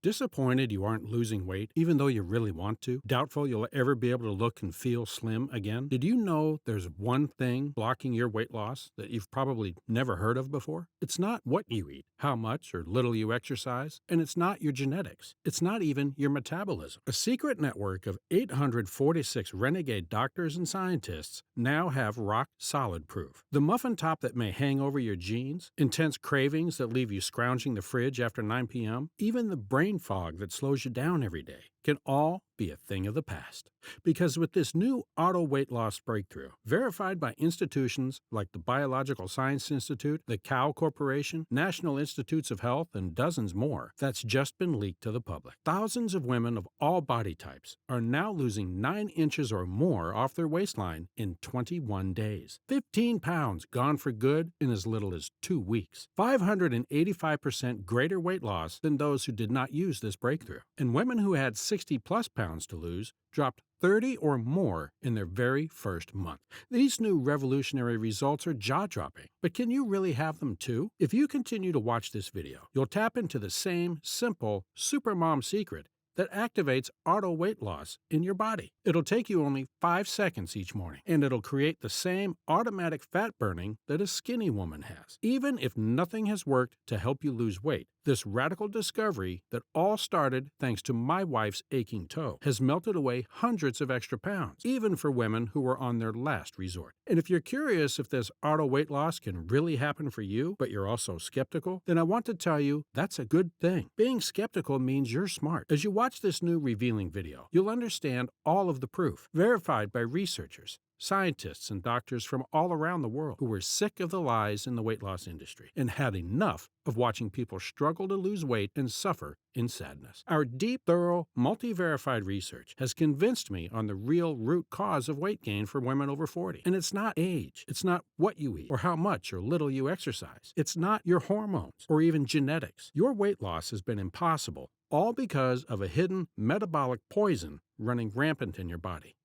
Disappointed you aren't losing weight even though you really want to? Doubtful you'll ever be able to look and feel slim again? Did you know there's one thing blocking your weight loss that you've probably never heard of before? It's not what you eat, how much or little you exercise, and it's not your genetics. It's not even your metabolism. A secret network of 846 renegade doctors and scientists now have rock-solid proof. The muffin top that may hang over your jeans, intense cravings that leave you scrounging the fridge after 9 p.m., even the brain fog that slows you down every day can all be a thing of the past. Because with this new auto weight loss breakthrough, verified by institutions like the Biological Science Institute, the Cow Corporation, National Institutes of Health, and dozens more, that's just been leaked to the public. Thousands of women of all body types are now losing 9 inches or more off their waistline in 21 days. 15 pounds gone for good in as little as 2 weeks. 585% greater weight loss than those who did not use this breakthrough. And women who had 60-plus pounds to lose dropped 30 or more in their very first month. These new revolutionary results are jaw-dropping, but can you really have them too? If you continue to watch this video, you'll tap into the same simple supermom secret that activates auto weight loss in your body. It'll take you only 5 seconds each morning, and it'll create the same automatic fat burning that a skinny woman has. Even if nothing has worked to help you lose weight, this radical discovery that all started thanks to my wife's aching toe has melted away hundreds of extra pounds, even for women who were on their last resort. And if you're curious if this auto weight loss can really happen for you, but you're also skeptical, then I want to tell you that's a good thing. Being skeptical means you're smart. As you watch this new revealing video, you'll understand all of the proof, verified by researchers, scientists, and doctors from all around the world who were sick of the lies in the weight loss industry and had enough of watching people struggle to lose weight and suffer in sadness. Our deep, thorough, multi-verified research has convinced me on the real root cause of weight gain for women over 40. And it's not age. It's not what you eat or how much or little you exercise. It's not your hormones or even genetics. Your weight loss has been impossible, all because of a hidden metabolic poison running rampant in your body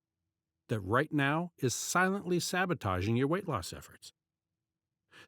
that right now is silently sabotaging your weight loss efforts.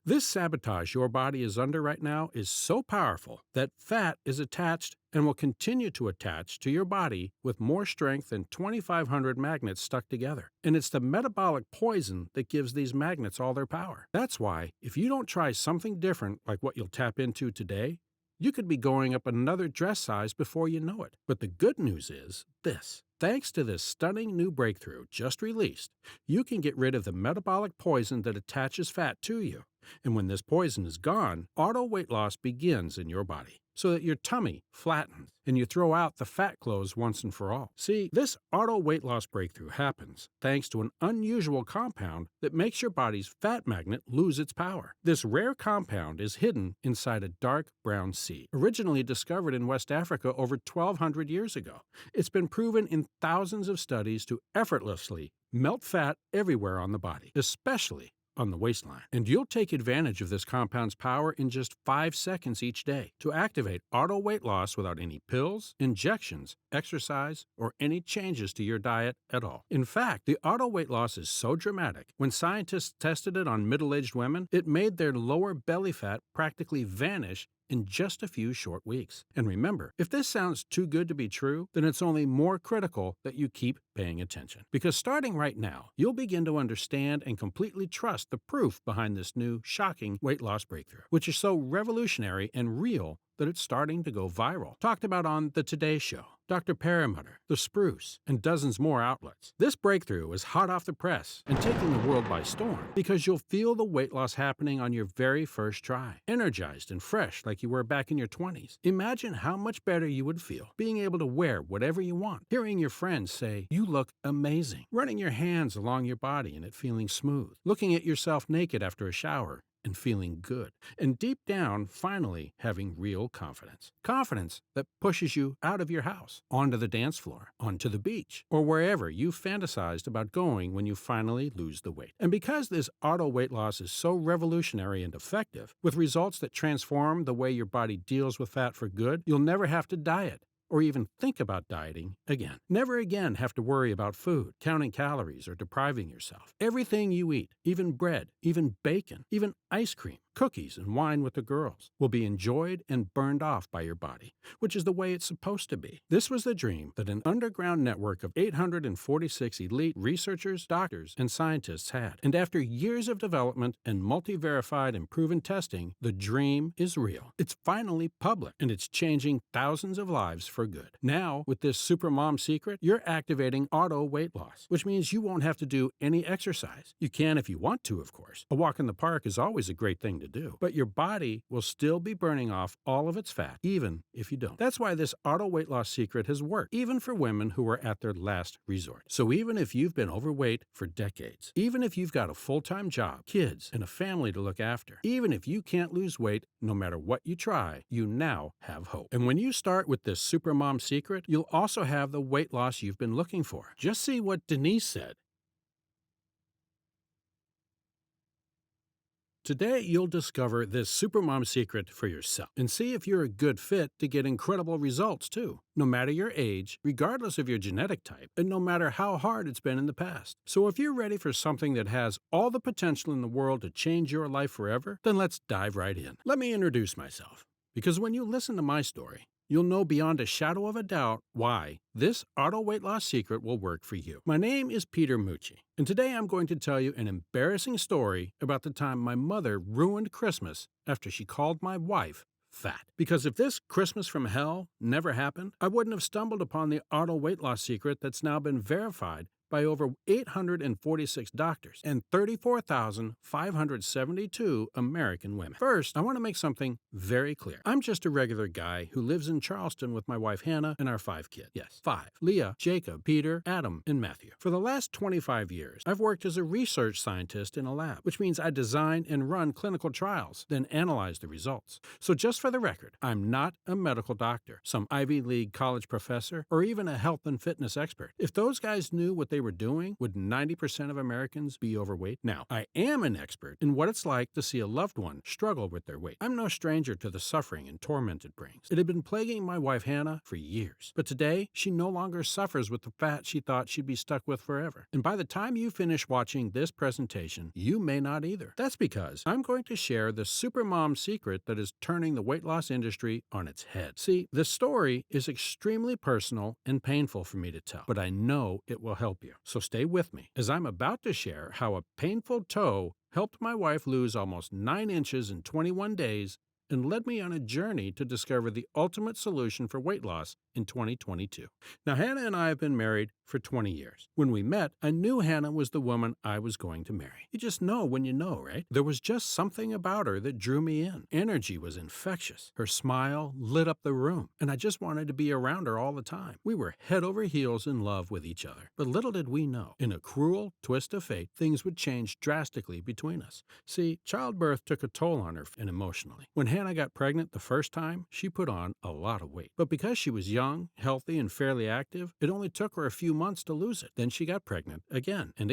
This sabotage your body is under right now is so powerful that fat is attached and will continue to attach to your body with more strength than 2,500 magnets stuck together. And it's the metabolic poison that gives these magnets all their power. That's why, if you don't try something different like what you'll tap into today, you could be going up another dress size before you know it. But the good news is this. Thanks to this stunning new breakthrough just released, you can get rid of the metabolic poison that attaches fat to you. And when this poison is gone, auto weight loss begins in your body, so that your tummy flattens and you throw out the fat clothes once and for all. See, this auto weight loss breakthrough happens thanks to an unusual compound that makes your body's fat magnet lose its power. This rare compound is hidden inside a dark brown seed, originally discovered in West Africa over 1,200 years ago. It's been proven in thousands of studies to effortlessly melt fat everywhere on the body, especially on the waistline. And you'll take advantage of this compound's power in just 5 seconds each day to activate auto weight loss without any pills, injections, exercise, or any changes to your diet at all. In fact, the auto weight loss is so dramatic, when scientists tested it on middle-aged women, it made their lower belly fat practically vanish in just a few short weeks. And remember, if this sounds too good to be true, then it's only more critical that you keep paying attention. Because starting right now, you'll begin to understand and completely trust the proof behind this new, shocking weight loss breakthrough, which is so revolutionary and real that it's starting to go viral. Talked about on The Today Show, Dr. Perlmutter, The Spruce, and dozens more outlets. This breakthrough is hot off the press and taking the world by storm because you'll feel the weight loss happening on your very first try, energized and fresh like you were back in your 20s. Imagine how much better you would feel being able to wear whatever you want, hearing your friends say, "You look amazing," running your hands along your body and it feeling smooth, looking at yourself naked after a shower and feeling good, and deep down, finally having real confidence. Confidence that pushes you out of your house, onto the dance floor, onto the beach, or wherever you fantasized about going when you finally lose the weight. And because this auto weight loss is so revolutionary and effective, with results that transform the way your body deals with fat for good, you'll never have to diet or even think about dieting again. Never again have to worry about food, counting calories, or depriving yourself. Everything you eat, even bread, even bacon, even ice cream, Cookies and wine with the girls will be enjoyed and burned off by your body, which is the way it's supposed to be. This was the dream that an underground network of 846 elite researchers, doctors, and scientists had. And after years of development and multi-verified and proven testing, the dream is real. It's finally public, and it's changing thousands of lives for good. Now, with this Supermom secret, you're activating auto weight loss, which means you won't have to do any exercise. You can if you want to, of course. A walk in the park is always a great thing to do, but your body will still be burning off all of its fat, even if you don't. That's why this auto weight loss secret has worked, even for women who are at their last resort. So even if you've been overweight for decades, even if you've got a full-time job, kids, and a family to look after, even if you can't lose weight no matter what you try, you now have hope. And when you start with this Supermom secret, you'll also have the weight loss you've been looking for. Just see what Denise said. Today, you'll discover this Supermom secret for yourself and see if you're a good fit to get incredible results, too, no matter your age, regardless of your genetic type, and no matter how hard it's been in the past. So if you're ready for something that has all the potential in the world to change your life forever, then let's dive right in. Let me introduce myself, because when you listen to my story, you'll know beyond a shadow of a doubt why this auto weight loss secret will work for you. My name is Peter Mucci, and today I'm going to tell you an embarrassing story about the time my mother ruined Christmas after she called my wife fat. Because if this Christmas from hell never happened, I wouldn't have stumbled upon the auto weight loss secret that's now been verified by over 846 doctors and 34,572 American women. First, I want to make something very clear. I'm just a regular guy who lives in Charleston with my wife Hannah and our 5 kids. Yes, 5. Leah, Jacob, Peter, Adam, and Matthew. For the last 25 years, I've worked as a research scientist in a lab, which means I design and run clinical trials, then analyze the results. So just for the record, I'm not a medical doctor, some Ivy League college professor, or even a health and fitness expert. If those guys knew what they were doing, would 90% of Americans be overweight? Now, I am an expert in what it's like to see a loved one struggle with their weight. I'm no stranger to the suffering and torment it brings. It had been plaguing my wife Hannah for years, but today she no longer suffers with the fat she thought she'd be stuck with forever. And by the time you finish watching this presentation, you may not either. That's because I'm going to share the Supermom secret that is turning the weight loss industry on its head. See, this story is extremely personal and painful for me to tell, but I know it will help you. So stay with me as I'm about to share how a painful toe helped my wife lose almost 9 inches in 21 days and led me on a journey to discover the ultimate solution for weight loss in 2022. Now, Hannah and I have been married for 20 years. When we met, I knew Hannah was the woman I was going to marry. You just know when you know, right? There was just something about her that drew me in. Energy was infectious. Her smile lit up the room, and I just wanted to be around her all the time. We were head over heels in love with each other. But little did we know, in a cruel twist of fate, things would change drastically between us. See, childbirth took a toll on her and emotionally. When Hannah got pregnant the first time, she put on a lot of weight. But because she was young, healthy, and fairly active, it only took her a few months to lose it. Then she got pregnant again, and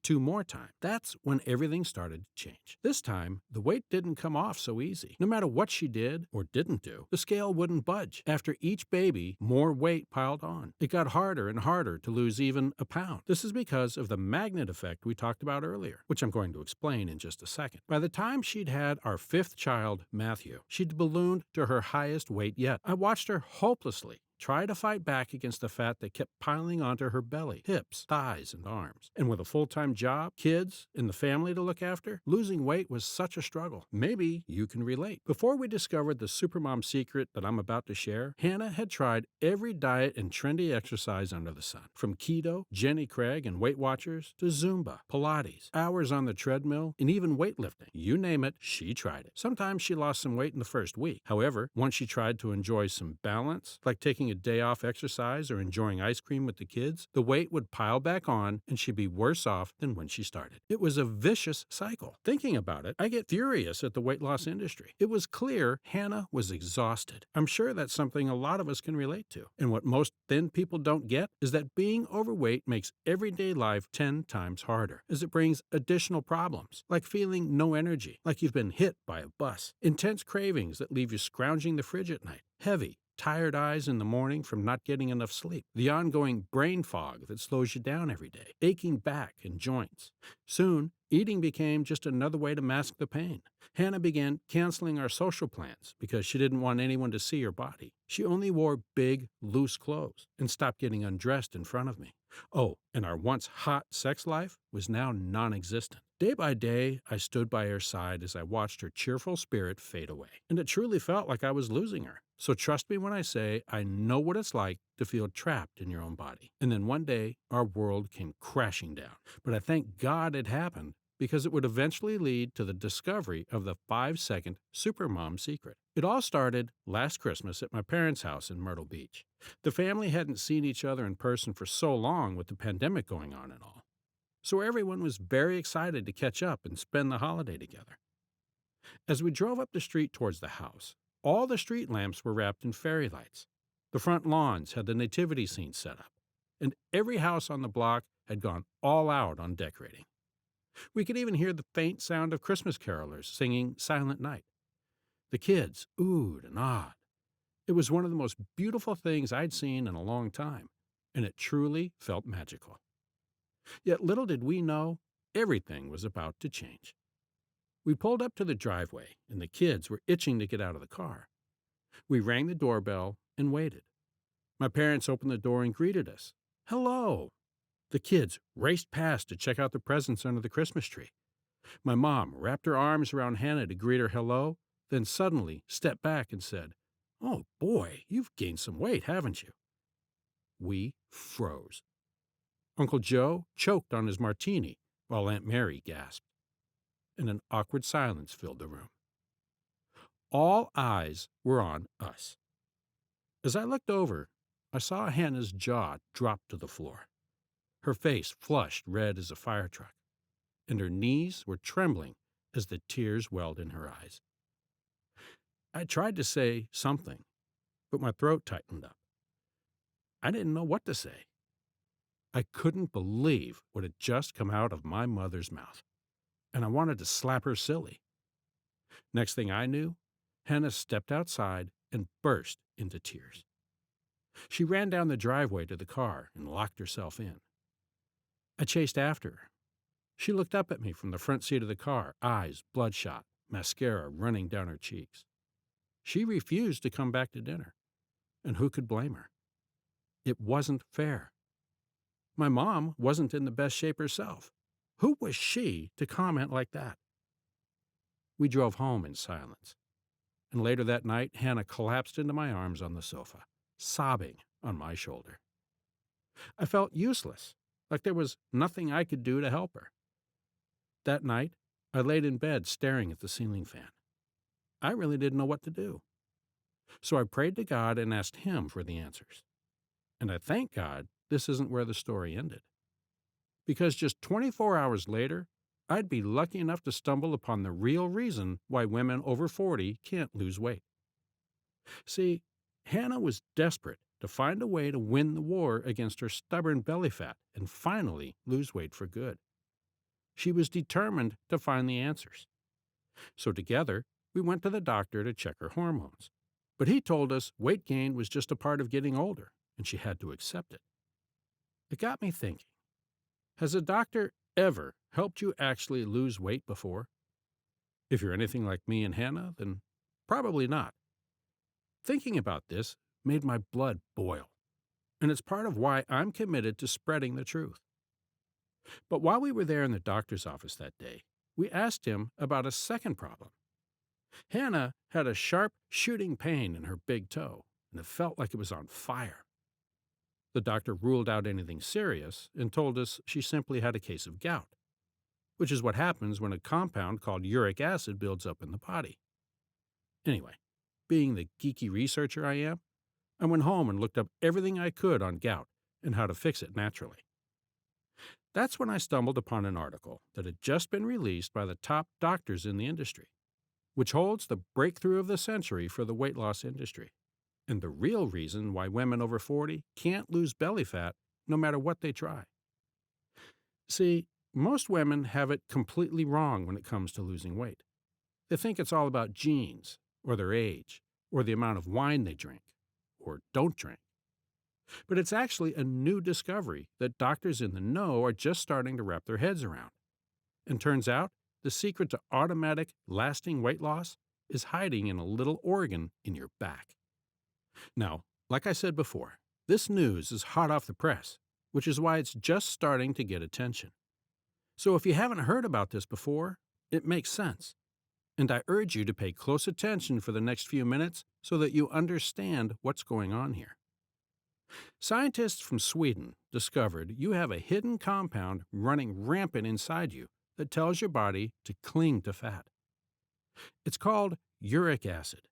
2 more times. That's when everything started to change. This time, the weight didn't come off so easy. No matter what she did or didn't do, the scale wouldn't budge. After each baby, more weight piled on. It got harder and harder to lose even a pound. This is because of the magnet effect we talked about earlier, which I'm going to explain in just a second. By the time she'd had our 5th child, Matthew, she'd ballooned to her highest weight yet. I watched her hopelessly try to fight back against the fat that kept piling onto her belly, hips, thighs, and arms. And with a full-time job, kids, and the family to look after, losing weight was such a struggle. Maybe you can relate. Before we discovered the Supermom secret that I'm about to share, Hannah had tried every diet and trendy exercise under the sun. From keto, Jenny Craig and Weight Watchers, to Zumba, Pilates, hours on the treadmill, and even weightlifting. You name it, she tried it. Sometimes she lost some weight in the first week. However, once she tried to enjoy some balance, like taking a day off exercise or enjoying ice cream with the kids, the weight would pile back on and she'd be worse off than when she started. It was a vicious cycle. Thinking about it, I get furious at the weight loss industry. It was clear Hannah was exhausted. I'm sure that's something a lot of us can relate to. And what most thin people don't get is that being overweight makes everyday life 10 times harder, as it brings additional problems, like feeling no energy, like you've been hit by a bus, intense cravings that leave you scrounging the fridge at night, heavy, tired eyes in the morning from not getting enough sleep, the ongoing brain fog that slows you down every day, aching back and joints. Soon, eating became just another way to mask the pain. Hannah began canceling our social plans because she didn't want anyone to see her body. She only wore big, loose clothes and stopped getting undressed in front of me. Oh, and our once hot sex life was now non existent. Day by day, I stood by her side as I watched her cheerful spirit fade away, and it truly felt like I was losing her. So trust me when I say I know what it's like to feel trapped in your own body. And then one day, our world came crashing down. But I thank God it happened because it would eventually lead to the discovery of the 5-second supermom secret. It all started last Christmas at my parents' house in Myrtle Beach. The family hadn't seen each other in person for so long with the pandemic going on and all. So everyone was very excited to catch up and spend the holiday together. As we drove up the street towards the house, all the street lamps were wrapped in fairy lights. The front lawns had the nativity scene set up, and every house on the block had gone all out on decorating. We could even hear the faint sound of Christmas carolers singing Silent Night. The kids oohed and awed. It was one of the most beautiful things I'd seen in a long time, and it truly felt magical. Yet little did we know, everything was about to change. We pulled up to the driveway, and the kids were itching to get out of the car. We rang the doorbell and waited. My parents opened the door and greeted us. "Hello!" The kids raced past to check out the presents under the Christmas tree. My mom wrapped her arms around Hannah to greet her hello, then suddenly stepped back and said, "Oh boy, you've gained some weight, haven't you?" We froze. Uncle Joe choked on his martini while Aunt Mary gasped, and an awkward silence filled the room. All eyes were on us. As I looked over, I saw Hannah's jaw drop to the floor. Her face flushed red as a fire truck, and her knees were trembling as the tears welled in her eyes. I tried to say something, but my throat tightened up. I didn't know what to say. I couldn't believe what had just come out of my mother's mouth, and I wanted to slap her silly. Next thing I knew, Hannah stepped outside and burst into tears. She ran down the driveway to the car and locked herself in. I chased after her. She looked up at me from the front seat of the car, eyes bloodshot, mascara running down her cheeks. She refused to come back to dinner, and who could blame her? It wasn't fair. My mom wasn't in the best shape herself. Who was she to comment like that? We drove home in silence, and later that night, Hannah collapsed into my arms on the sofa, sobbing on my shoulder. I felt useless, like there was nothing I could do to help her. That night, I laid in bed staring at the ceiling fan. I really didn't know what to do. So I prayed to God and asked Him for the answers. And I thank God this isn't where the story ended. Because just 24 hours later, I'd be lucky enough to stumble upon the real reason why women over 40 can't lose weight. See, Hannah was desperate to find a way to win the war against her stubborn belly fat and finally lose weight for good. She was determined to find the answers. So together, we went to the doctor to check her hormones. But he told us weight gain was just a part of getting older, and she had to accept it. It got me thinking, has a doctor ever helped you actually lose weight before? If you're anything like me and Hannah, then probably not. Thinking about this made my blood boil, and it's part of why I'm committed to spreading the truth. But while we were there in the doctor's office that day, we asked him about a second problem. Hannah had a sharp shooting pain in her big toe, and it felt like it was on fire. The doctor ruled out anything serious and told us she simply had a case of gout, which is what happens when a compound called uric acid builds up in the body. Anyway, being the geeky researcher I am, I went home and looked up everything I could on gout and how to fix it naturally. That's when I stumbled upon an article that had just been released by the top doctors in the industry, which holds the breakthrough of the century for the weight loss industry, and the real reason why women over 40 can't lose belly fat no matter what they try. See, most women have it completely wrong when it comes to losing weight. They think it's all about genes, or their age, or the amount of wine they drink, or don't drink. But it's actually a new discovery that doctors in the know are just starting to wrap their heads around. And turns out, the secret to automatic, lasting weight loss is hiding in a little organ in your back. Now, like I said before, this news is hot off the press, which is why it's just starting to get attention. So if you haven't heard about this before, it makes sense. And I urge you to pay close attention for the next few minutes so that you understand what's going on here. Scientists from Sweden discovered you have a hidden compound running rampant inside you that tells your body to cling to fat. It's called uric acid,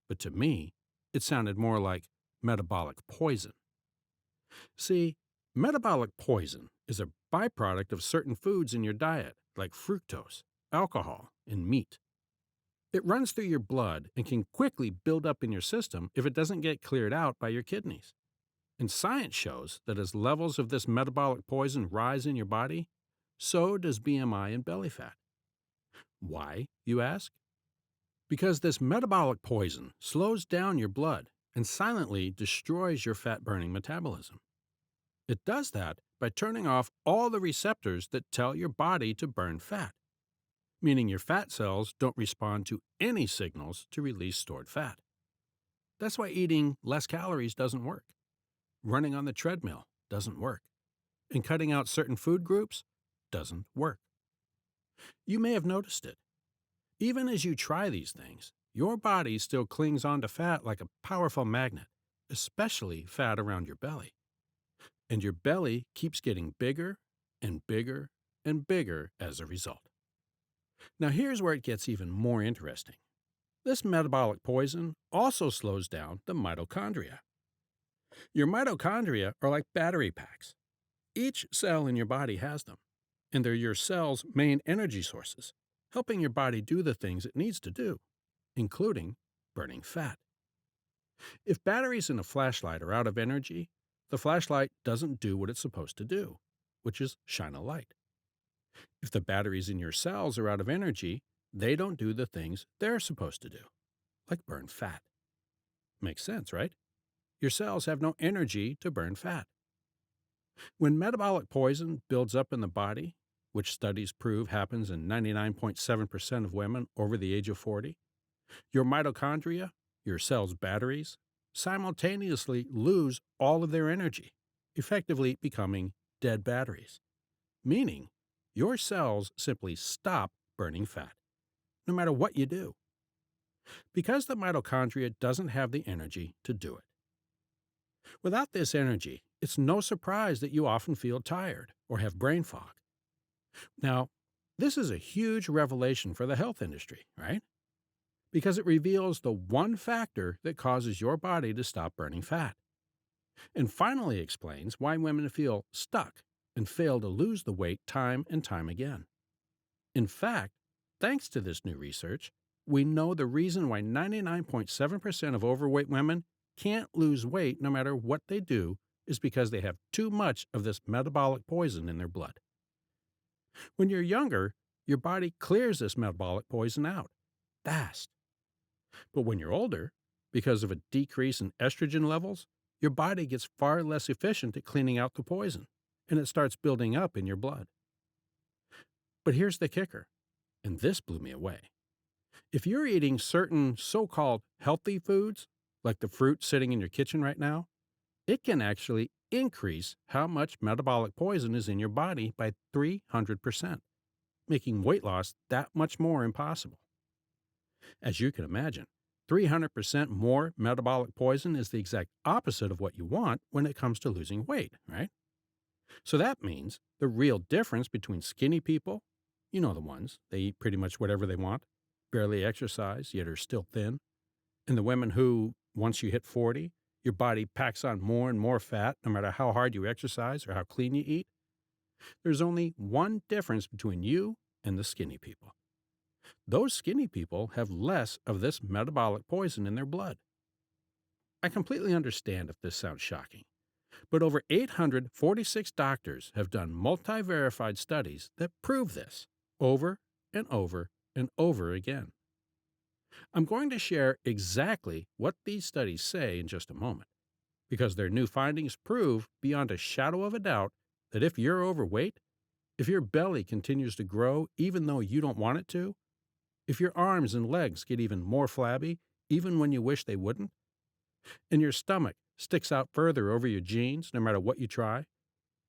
but to me, it sounded more like metabolic poison. See, metabolic poison is a byproduct of certain foods in your diet, like fructose, alcohol, and meat. It runs through your blood and can quickly build up in your system if it doesn't get cleared out by your kidneys. And science shows that as levels of this metabolic poison rise in your body, so does BMI and belly fat. Why, you ask? Because this metabolic poison slows down your blood and silently destroys your fat-burning metabolism. It does that by turning off all the receptors that tell your body to burn fat, meaning your fat cells don't respond to any signals to release stored fat. That's why eating less calories doesn't work. Running on the treadmill doesn't work. And cutting out certain food groups doesn't work. You may have noticed it. Even as you try these things, your body still clings onto fat like a powerful magnet, especially fat around your belly. And your belly keeps getting bigger and bigger and bigger as a result. Now here's where it gets even more interesting. This metabolic poison also slows down the mitochondria. Your mitochondria are like battery packs. Each cell in your body has them, and they're your cell's main energy sources, helping your body do the things it needs to do, including burning fat. If batteries in a flashlight are out of energy, the flashlight doesn't do what it's supposed to do, which is shine a light. If the batteries in your cells are out of energy, they don't do the things they're supposed to do, like burn fat. Makes sense, right? Your cells have no energy to burn fat. When metabolic poison builds up in the body, which studies prove happens in 99.7% of women over the age of 40, your mitochondria, your cell's batteries, simultaneously lose all of their energy, effectively becoming dead batteries, meaning your cells simply stop burning fat, no matter what you do, because the mitochondria doesn't have the energy to do it. Without this energy, it's no surprise that you often feel tired or have brain fog. Now, this is a huge revelation for the health industry, right? Because it reveals the one factor that causes your body to stop burning fat, and finally explains why women feel stuck and fail to lose the weight time and time again. In fact, thanks to this new research, we know the reason why 99.7% of overweight women can't lose weight no matter what they do is because they have too much of this metabolic poison in their blood. When you're younger, your body clears this metabolic poison out fast. But when you're older, because of a decrease in estrogen levels, your body gets far less efficient at cleaning out the poison, and it starts building up in your blood. But here's the kicker, and this blew me away. If you're eating certain so-called healthy foods, like the fruit sitting in your kitchen right now, it can actually increase how much metabolic poison is in your body by 300%, making weight loss that much more impossible. As you can imagine, 300% more metabolic poison is the exact opposite of what you want when it comes to losing weight, right? So that means the real difference between skinny people, you know the ones, they eat pretty much whatever they want, barely exercise, yet are still thin, and the women who, once you hit 40, your body packs on more and more fat no matter how hard you exercise or how clean you eat. There's only one difference between you and the skinny people. Those skinny people have less of this metabolic poison in their blood. I completely understand if this sounds shocking, but over 846 doctors have done multi-verified studies that prove this over and over and over again. I'm going to share exactly what these studies say in just a moment, because their new findings prove beyond a shadow of a doubt that if you're overweight, if your belly continues to grow even though you don't want it to, if your arms and legs get even more flabby even when you wish they wouldn't, and your stomach sticks out further over your jeans no matter what you try,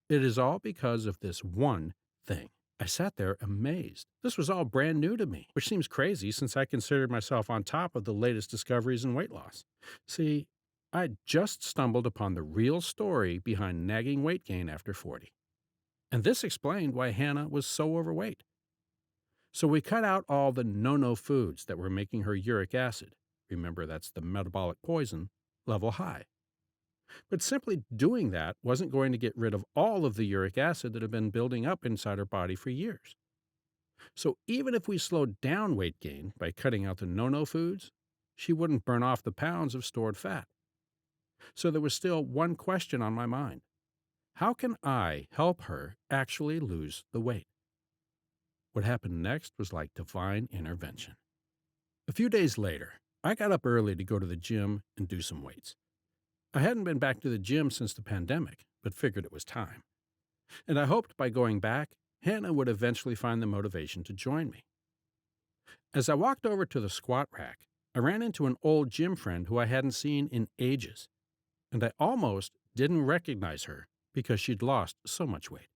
it is all because of this one thing. I sat there amazed. This was all brand new to me, which seems crazy since I considered myself on top of the latest discoveries in weight loss. See, I'd just stumbled upon the real story behind nagging weight gain after 40. And this explained why Hannah was so overweight. So we cut out all the no-no foods that were making her uric acid, remember that's the metabolic poison, level high. But simply doing that wasn't going to get rid of all of the uric acid that had been building up inside her body for years. So even if we slowed down weight gain by cutting out the no-no foods, she wouldn't burn off the pounds of stored fat. So there was still one question on my mind. How can I help her actually lose the weight? What happened next was like divine intervention. A few days later, I got up early to go to the gym and do some weights. I hadn't been back to the gym since the pandemic, but figured it was time. And I hoped by going back, Hannah would eventually find the motivation to join me. As I walked over to the squat rack, I ran into an old gym friend who I hadn't seen in ages, and I almost didn't recognize her because she'd lost so much weight.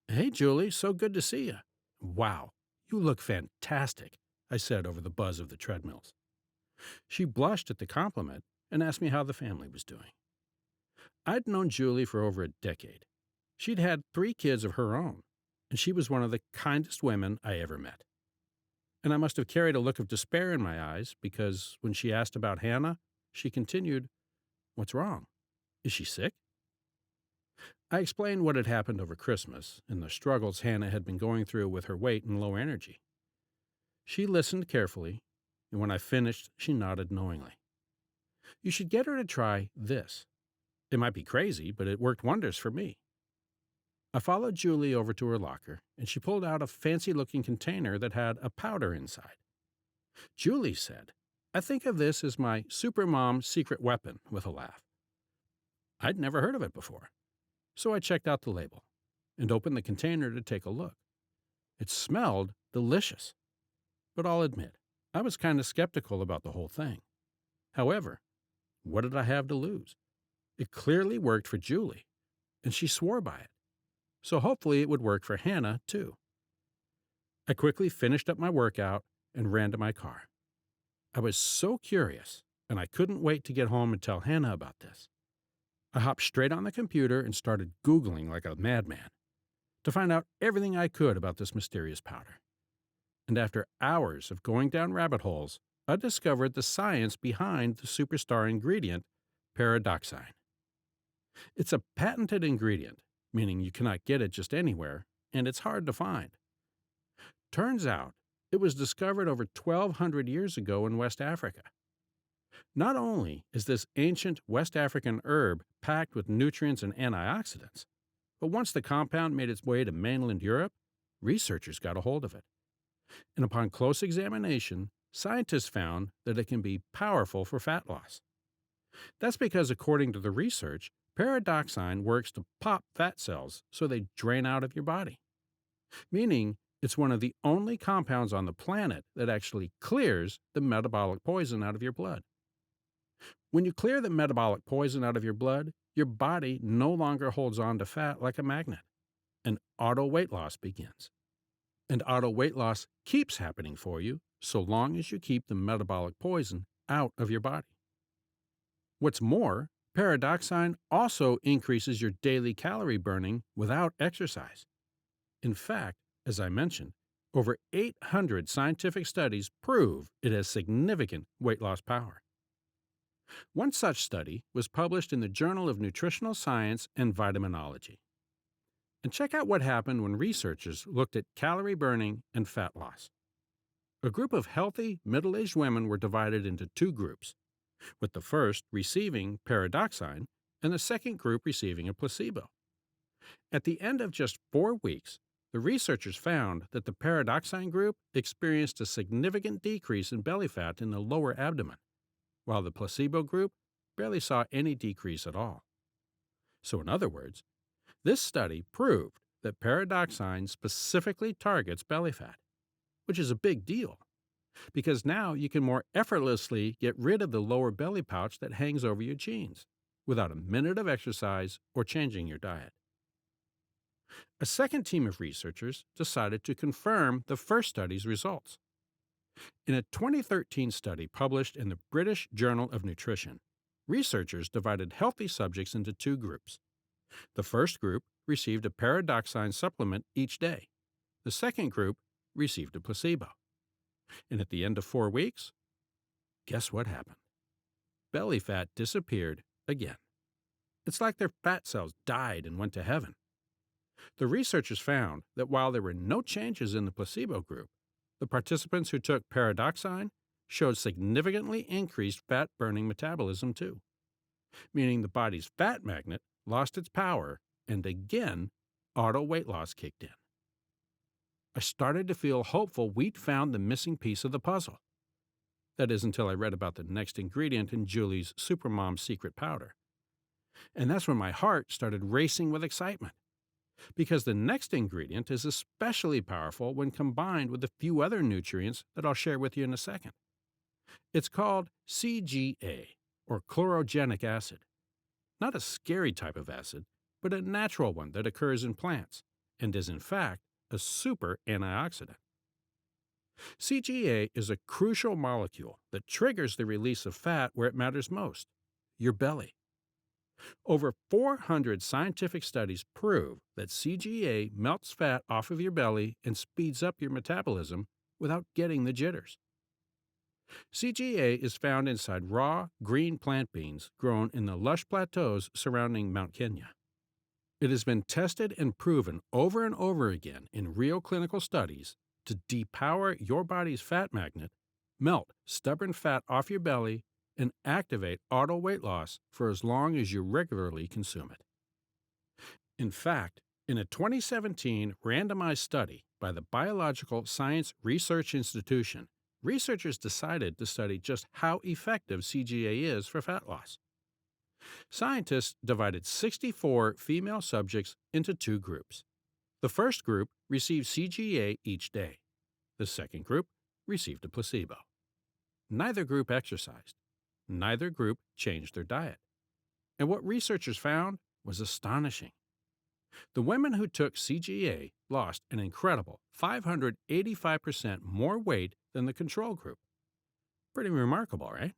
"Hey, Julie, so good to see you." "Wow, you look fantastic," I said over the buzz of the treadmills. She blushed at the compliment and asked me how the family was doing. I'd known Julie for over a decade. She'd had 3 kids of her own, and she was one of the kindest women I ever met. And I must have carried a look of despair in my eyes because when she asked about Hannah, she continued, "What's wrong? Is she sick?" I explained what had happened over Christmas and the struggles Hannah had been going through with her weight and low energy. She listened carefully, and when I finished, she nodded knowingly. "You should get her to try this. It might be crazy, but it worked wonders for me." I followed Julie over to her locker, and she pulled out a fancy-looking container that had a powder inside. Julie said, "I think of this as my supermom secret weapon," with a laugh. I'd never heard of it before, so I checked out the label and opened the container to take a look. It smelled delicious, but I'll admit, I was kind of skeptical about the whole thing. However, what did I have to lose? It clearly worked for Julie, and she swore by it. So hopefully it would work for Hannah, too. I quickly finished up my workout and ran to my car. I was so curious, and I couldn't wait to get home and tell Hannah about this. I hopped straight on the computer and started Googling like a madman to find out everything I could about this mysterious powder. And after hours of going down rabbit holes, I discovered the science behind the superstar ingredient, paradoxine. It's a patented ingredient, meaning you cannot get it just anywhere, and it's hard to find. Turns out, it was discovered over 1,200 years ago in West Africa. Not only is this ancient West African herb packed with nutrients and antioxidants, but once the compound made its way to mainland Europe, researchers got a hold of it. And upon close examination, scientists found that it can be powerful for fat loss. That's because, according to the research, paradoxine works to pop fat cells so they drain out of your body, meaning it's one of the only compounds on the planet that actually clears the metabolic poison out of your blood. When you clear the metabolic poison out of your blood, your body no longer holds on to fat like a magnet, and auto weight loss begins. And auto weight loss keeps happening for you so long as you keep the metabolic poison out of your body. What's more, paradoxine also increases your daily calorie burning without exercise. In fact, as I mentioned, over 800 scientific studies prove it has significant weight loss power. One such study was published in the Journal of Nutritional Science and Vitaminology. And check out what happened when researchers looked at calorie burning and fat loss. A group of healthy, middle-aged women were divided into 2 groups, with the first receiving paradoxine and the second group receiving a placebo. At the end of just 4 weeks, the researchers found that the paradoxine group experienced a significant decrease in belly fat in the lower abdomen, while the placebo group barely saw any decrease at all. So in other words, this study proved that paradoxine specifically targets belly fat, which is a big deal because now you can more effortlessly get rid of the lower belly pouch that hangs over your jeans without a minute of exercise or changing your diet. A second team of researchers decided to confirm the first study's results. In a 2013 study published in the British Journal of Nutrition, researchers divided healthy subjects into two groups. The first group received a paradoxine supplement each day. The second group received a placebo. And at the end of 4 weeks, guess what happened? Belly fat disappeared again. It's like their fat cells died and went to heaven. The researchers found that while there were no changes in the placebo group, the participants who took paradoxine showed significantly increased fat-burning metabolism too, meaning the body's fat magnet lost its power and again, auto weight loss kicked in. I started to feel hopeful we'd found the missing piece of the puzzle. That is until I read about the next ingredient in Julie's Supermom secret powder. And that's when my heart started racing with excitement, because the next ingredient is especially powerful when combined with a few other nutrients that I'll share with you in a second. It's called CGA, or chlorogenic acid. Not a scary type of acid, but a natural one that occurs in plants, and is in fact a super antioxidant. CGA is a crucial molecule that triggers the release of fat where it matters most, your belly. Over 400 scientific studies prove that CGA melts fat off of your belly and speeds up your metabolism without getting the jitters. CGA is found inside raw, green plant beans grown in the lush plateaus surrounding Mount Kenya. It has been tested and proven over and over again in real clinical studies to depower your body's fat magnet, melt stubborn fat off your belly, and activate auto weight loss for as long as you regularly consume it. In fact, in a 2017 randomized study by the Biological Science Research Institution, researchers decided to study just how effective CGA is for fat loss. Scientists divided 64 female subjects into two groups. The first group received CGA each day. The second group received a placebo. Neither group exercised. Neither group changed their diet. And what researchers found was astonishing. The women who took CGA lost an incredible 585% more weight than the control group. Pretty remarkable, right?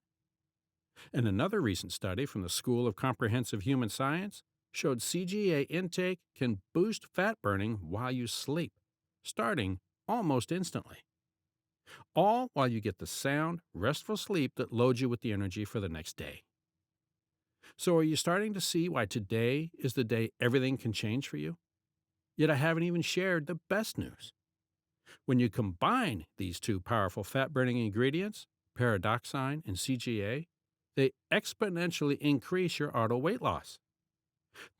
And another recent study from the School of Comprehensive Human Science showed CGA intake can boost fat burning while you sleep, starting almost instantly. All while you get the sound, restful sleep that loads you with the energy for the next day. So are you starting to see why today is the day everything can change for you? Yet I haven't even shared the best news. When you combine these two powerful fat-burning ingredients, paradoxine and CGA, they exponentially increase your auto weight loss.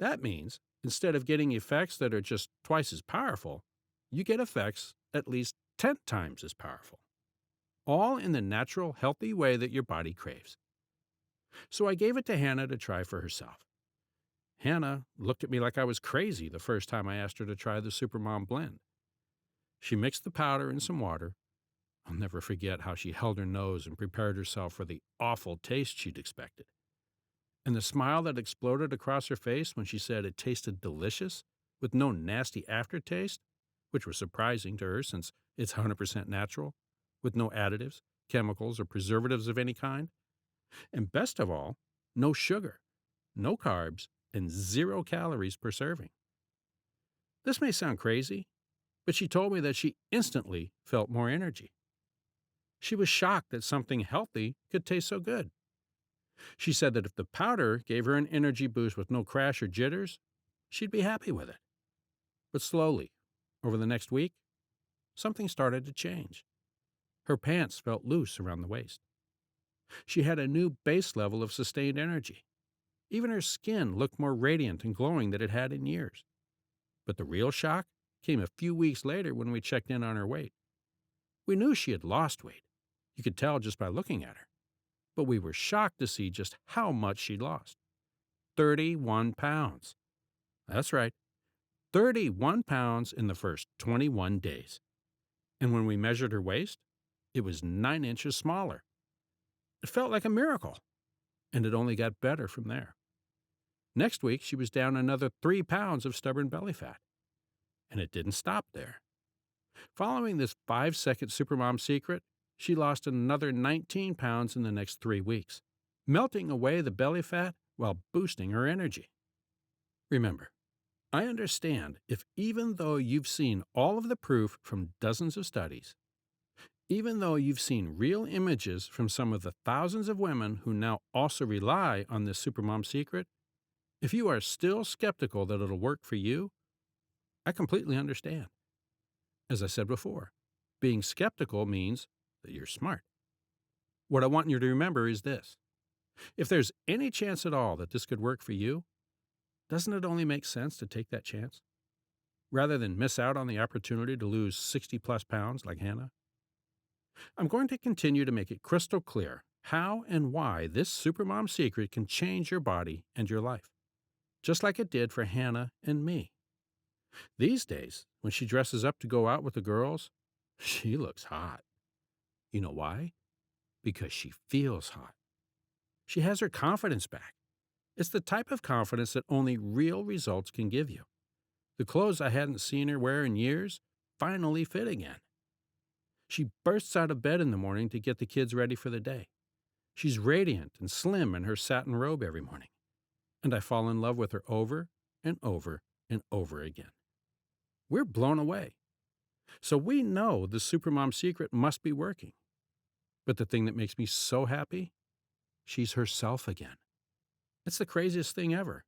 That means instead of getting effects that are just twice as powerful, you get effects at least 10 times as powerful. All in the natural, healthy way that your body craves. So I gave it to Hannah to try for herself. Hannah looked at me like I was crazy the first time I asked her to try the Supermom blend. She mixed the powder in some water. I'll never forget how she held her nose and prepared herself for the awful taste she'd expected. And the smile that exploded across her face when she said it tasted delicious, with no nasty aftertaste, which was surprising to her since it's 100% natural, with no additives, chemicals, or preservatives of any kind. And best of all, no sugar, no carbs, and 0 calories per serving. This may sound crazy, but she told me that she instantly felt more energy. She was shocked that something healthy could taste so good. She said that if the powder gave her an energy boost with no crash or jitters, she'd be happy with it. But slowly, over the next week, something started to change. Her pants felt loose around the waist. She had a new base level of sustained energy. Even her skin looked more radiant and glowing than it had in years. But the real shock came a few weeks later when we checked in on her weight. We knew she had lost weight. You could tell just by looking at her. but we were shocked to see just how much she'd lost. 31 pounds. That's right, 31 pounds in the first 21 days. And when we measured her waist, it was 9 inches smaller. It felt like a miracle, and it only got better from there. Next week, she was down another 3 pounds of stubborn belly fat. And it didn't stop there. Following this 5-second Supermom secret, she lost another 19 pounds in the next 3 weeks, melting away the belly fat while boosting her energy. Remember, I understand if even though you've seen all of the proof from dozens of studies, even though you've seen real images from some of the thousands of women who now also rely on this Supermom secret, if you are still skeptical that it'll work for you, I completely understand. As I said before, being skeptical means that you're smart. What I want you to remember is this. If there's any chance at all that this could work for you, doesn't it only make sense to take that chance? Rather than miss out on the opportunity to lose 60-plus pounds like Hannah? I'm going to continue to make it crystal clear how and why this Supermom secret can change your body and your life, just like it did for Hannah and me. These days, when she dresses up to go out with the girls, she looks hot. You know why? Because she feels hot. She has her confidence back. It's the type of confidence that only real results can give you. The clothes I hadn't seen her wear in years finally fit again. She bursts out of bed in the morning to get the kids ready for the day. She's radiant and slim in her satin robe every morning. And I fall in love with her over and over and over again. We're blown away. So we know the Supermom secret must be working. But the thing that makes me so happy, she's herself again. It's the craziest thing ever.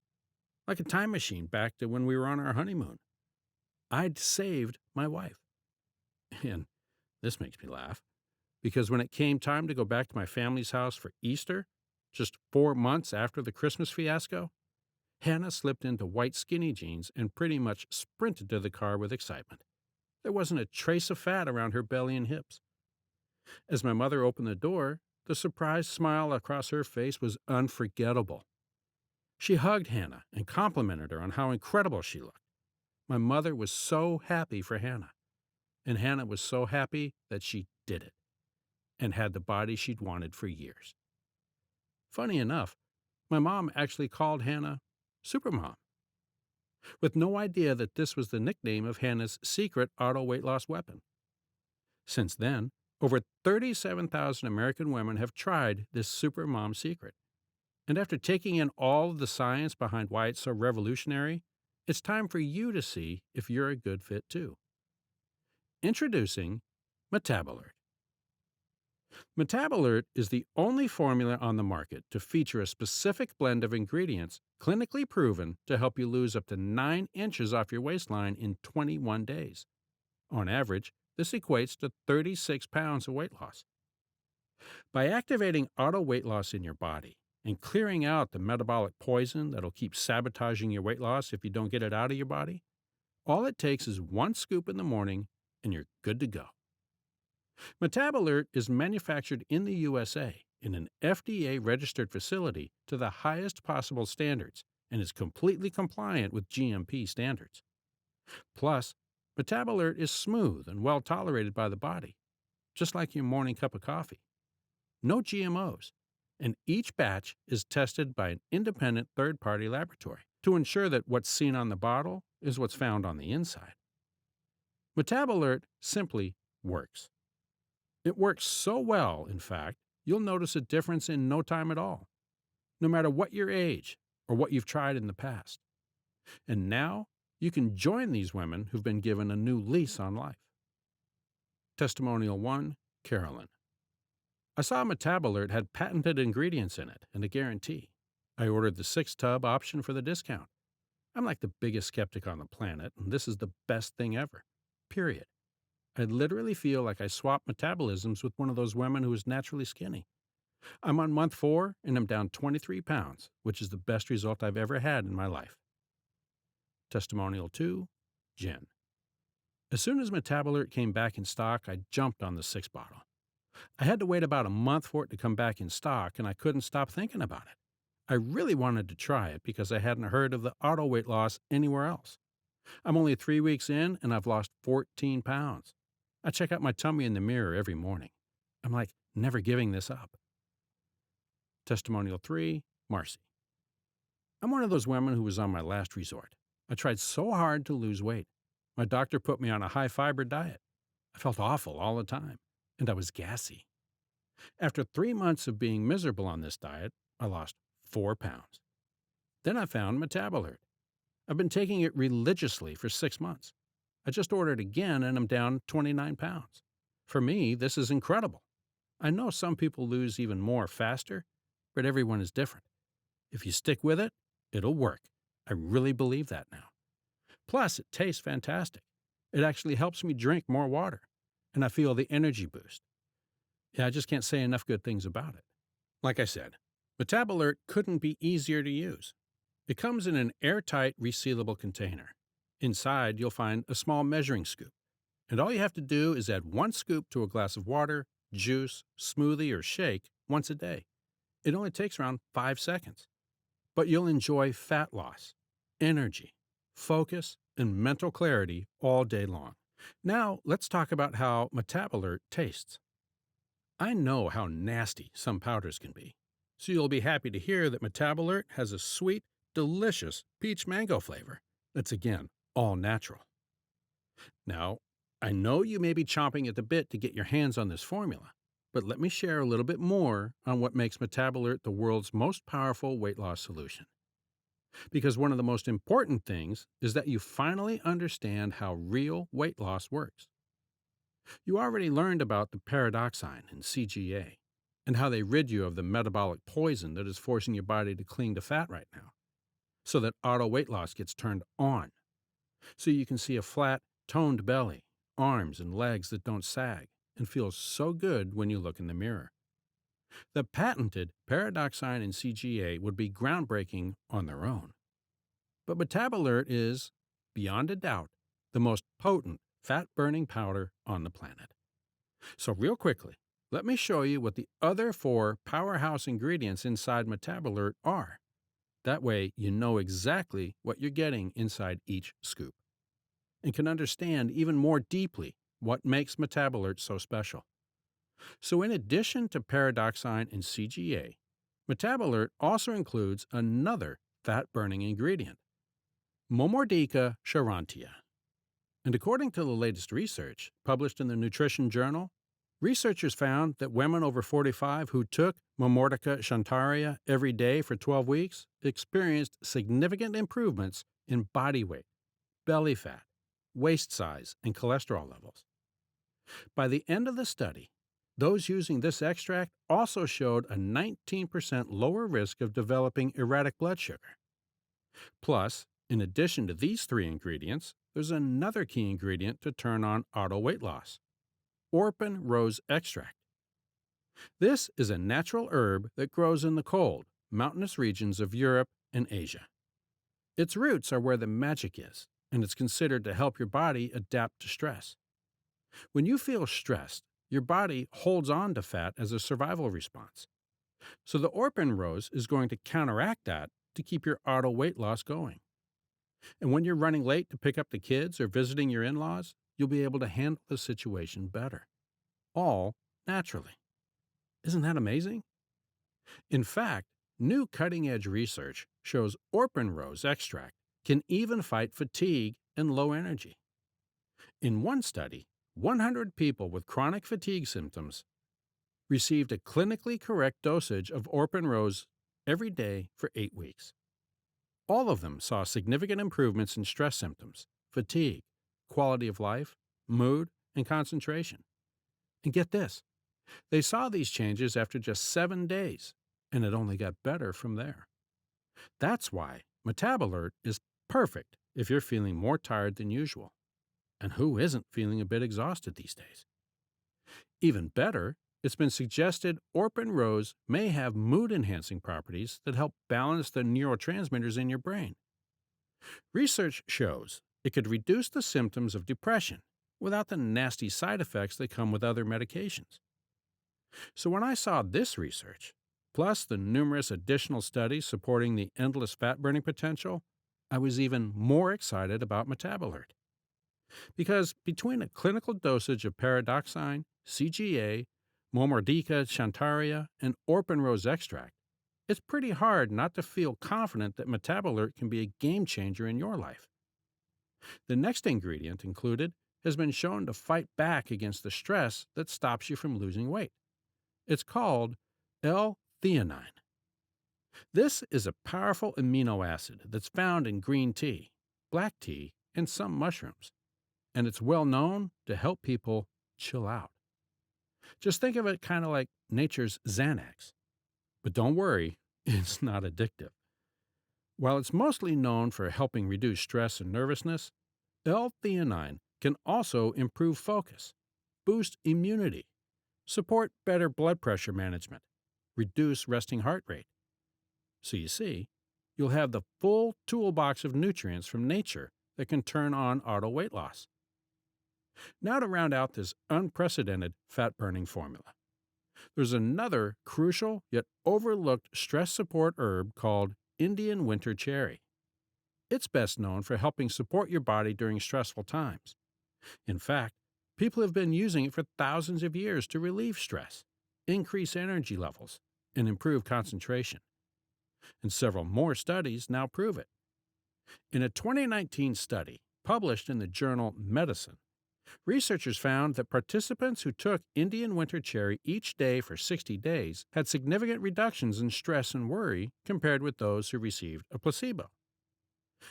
Like a time machine back to when we were on our honeymoon. I'd saved my wife. And this makes me laugh, because when it came time to go back to my family's house for Easter, just 4 months after the Christmas fiasco, Hannah slipped into white skinny jeans and pretty much sprinted to the car with excitement. There wasn't a trace of fat around her belly and hips. As my mother opened the door, the surprised smile across her face was unforgettable. She hugged Hannah and complimented her on how incredible she looked. My mother was so happy for Hannah, and Hannah was so happy that she did it and had the body she'd wanted for years. Funny enough, my mom actually called Hannah Supermom, with no idea that this was the nickname of Hannah's secret auto weight loss weapon. Since then, over 37,000 American women have tried this Supermom secret. And after taking in all of the science behind why it's so revolutionary, it's time for you to see if you're a good fit too. Introducing Metabolert. Metabolert is the only formula on the market to feature a specific blend of ingredients clinically proven to help you lose up to 9 inches off your waistline in 21 days. On average, this equates to 36 pounds of weight loss. By activating auto weight loss in your body and clearing out the metabolic poison that'll keep sabotaging your weight loss if you don't get it out of your body, all it takes is 1 scoop in the morning and you're good to go. Metabolert is manufactured in the USA in an FDA-registered facility to the highest possible standards and is completely compliant with GMP standards. Plus, Metabolert is smooth and well tolerated by the body, just like your morning cup of coffee. No GMOs, and each batch is tested by an independent third-party laboratory to ensure that what's seen on the bottle is what's found on the inside. Metabolert simply works. It works so well, in fact, you'll notice a difference in no time at all, no matter what your age or what you've tried in the past. And now, you can join these women who've been given a new lease on life. Testimonial 1, Carolyn. I saw Metabolert had patented ingredients in it and a guarantee. I ordered the 6-tub option for the discount. I'm like the biggest skeptic on the planet, and this is the best thing ever. Period. I literally feel like I swapped metabolisms with one of those women who is naturally skinny. I'm on month 4, and I'm down 23 pounds, which is the best result I've ever had in my life. Testimonial 2, Jen. As soon as Metabolert came back in stock, I jumped on the 6 bottle. I had to wait about a month for it to come back in stock, and I couldn't stop thinking about it. I really wanted to try it because I hadn't heard of the auto weight loss anywhere else. I'm only 3 weeks in, and I've lost 14 pounds. I check out my tummy in the mirror every morning. I'm like, never giving this up. Testimonial 3, Marcy. I'm one of those women who was on my last resort. I tried so hard to lose weight. My doctor put me on a high fiber diet. I felt awful all the time, and I was gassy. After 3 months of being miserable on this diet, I lost 4 pounds. Then I found Metabolert. I've been taking it religiously for 6 months. I just ordered again and I'm down 29 pounds. For me, this is incredible. I know some people lose even more faster, but everyone is different. If you stick with it, it'll work. I really believe that now. Plus, it tastes fantastic. It actually helps me drink more water, and I feel the energy boost. Yeah, I just can't say enough good things about it. Like I said, Metabolert couldn't be easier to use. It comes in an airtight, resealable container. Inside, you'll find a small measuring scoop. And all you have to do is add 1 scoop to a glass of water, juice, smoothie, or shake once a day. It only takes around 5 seconds. But you'll enjoy fat loss, energy, focus, and mental clarity all day long. Now, let's talk about how Metabolert tastes. I know how nasty some powders can be, so you'll be happy to hear that Metabolert has a sweet, delicious peach mango flavor that's, again, all natural. Now, I know you may be chomping at the bit to get your hands on this formula, but let me share a little bit more on what makes Metabolert the world's most powerful weight loss solution. Because one of the most important things is that you finally understand how real weight loss works. You already learned about the paradoxine and CGA and how they rid you of the metabolic poison that is forcing your body to cling to fat right now, so that auto weight loss gets turned on. So you can see a flat, toned belly, arms and legs that don't sag, and feel so good when you look in the mirror. The patented paradoxine and CGA would be groundbreaking on their own. But Metabolert is, beyond a doubt, the most potent fat-burning powder on the planet. So real quickly, let me show you what the other 4 powerhouse ingredients inside Metabolert are. That way you know exactly what you're getting inside each scoop, and can understand even more deeply what makes Metabolert so special. So in addition to paradoxine and CGA, Metabolert also includes another fat-burning ingredient, Momordica charantia. And according to the latest research published in the Nutrition Journal, researchers found that women over 45 who took Momordica charantia every day for 12 weeks experienced significant improvements in body weight, belly fat, waist size, and cholesterol levels. By the end of the study, those using this extract also showed a 19% lower risk of developing erratic blood sugar. Plus, in addition to these 3 ingredients, there's another key ingredient to turn on auto weight loss, Orphan rose extract. This is a natural herb that grows in the cold, mountainous regions of Europe and Asia. Its roots are where the magic is, and it's considered to help your body adapt to stress. When you feel stressed, your body holds on to fat as a survival response. So the orphan rose is going to counteract that to keep your auto weight loss going. And when you're running late to pick up the kids or visiting your in-laws, you'll be able to handle the situation better. All naturally. Isn't that amazing? In fact, new cutting-edge research shows orphan rose extract can even fight fatigue and low energy. In one study, 100 people with chronic fatigue symptoms received a clinically correct dosage of orphan rose every day for 8 weeks. All of them saw significant improvements in stress symptoms, fatigue, quality of life, mood, and concentration. And get this, they saw these changes after just 7 days, and it only got better from there. That's why Metabolert is perfect if you're feeling more tired than usual. And who isn't feeling a bit exhausted these days? Even better, it's been suggested orphan rose may have mood-enhancing properties that help balance the neurotransmitters in your brain. Research shows it could reduce the symptoms of depression without the nasty side effects that come with other medications. So when I saw this research, plus the numerous additional studies supporting the endless fat burning potential, I was even more excited about Metabolite. Because between a clinical dosage of paradoxine, CGA, Momordica Chantaria, and Orphan Rose extract, it's pretty hard not to feel confident that Metabolite can be a game changer in your life. The next ingredient included has been shown to fight back against the stress that stops you from losing weight. It's called L-theanine. This is a powerful amino acid that's found in green tea, black tea, and some mushrooms, and it's well known to help people chill out. Just think of it kind of like nature's Xanax. But don't worry, it's not addictive. While it's mostly known for helping reduce stress and nervousness, L-theanine can also improve focus, boost immunity, support better blood pressure management, reduce resting heart rate. So you see, you'll have the full toolbox of nutrients from nature that can turn on auto weight loss. Now to round out this unprecedented fat-burning formula. There's another crucial yet overlooked stress support herb called Indian winter cherry. It's best known for helping support your body during stressful times. In fact, people have been using it for thousands of years to relieve stress, increase energy levels, and improve concentration. And several more studies now prove it. In a 2019 study published in the journal Medicine, researchers found that participants who took Indian winter cherry each day for 60 days had significant reductions in stress and worry compared with those who received a placebo.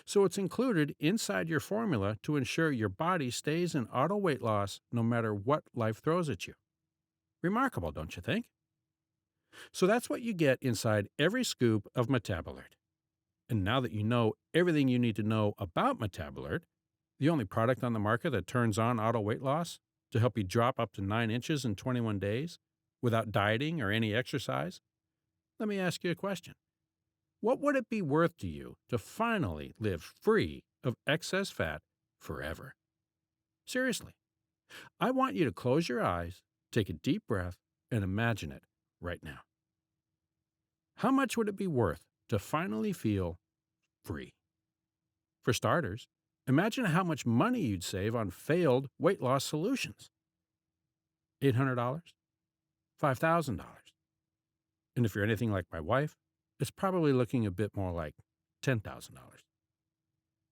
So it's included inside your formula to ensure your body stays in auto weight loss no matter what life throws at you. Remarkable, don't you think? So that's what you get inside every scoop of Metabolite. And now that you know everything you need to know about Metabolite, the only product on the market that turns on auto weight loss to help you drop up to 9 inches in 21 days without dieting or any exercise, let me ask you a question. What would it be worth to you to finally live free of excess fat forever? Seriously, I want you to close your eyes, take a deep breath, and imagine it right now. How much would it be worth to finally feel free? For starters, imagine how much money you'd save on failed weight loss solutions. $800? $5,000? And if you're anything like my wife, it's probably looking a bit more like $10,000.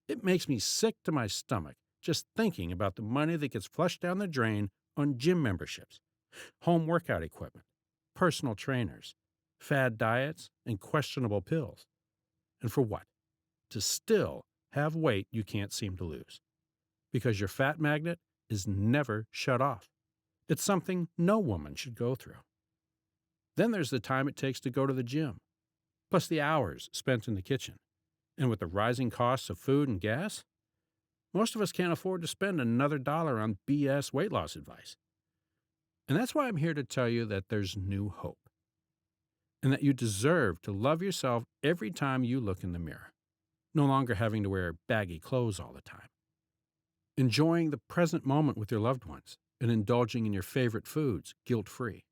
It makes me sick to my stomach just thinking about the money that gets flushed down the drain on gym memberships, home workout equipment, personal trainers, fad diets, and questionable pills. And for what? To still have weight you can't seem to lose. Because your fat magnet is never shut off. It's something no woman should go through. Then there's the time it takes to go to the gym, plus the hours spent in the kitchen. And with the rising costs of food and gas, most of us can't afford to spend another dollar on BS weight loss advice. And that's why I'm here to tell you that there's new hope. And that you deserve to love yourself every time you look in the mirror. No longer having to wear baggy clothes all the time. Enjoying the present moment with your loved ones and indulging in your favorite foods guilt-free.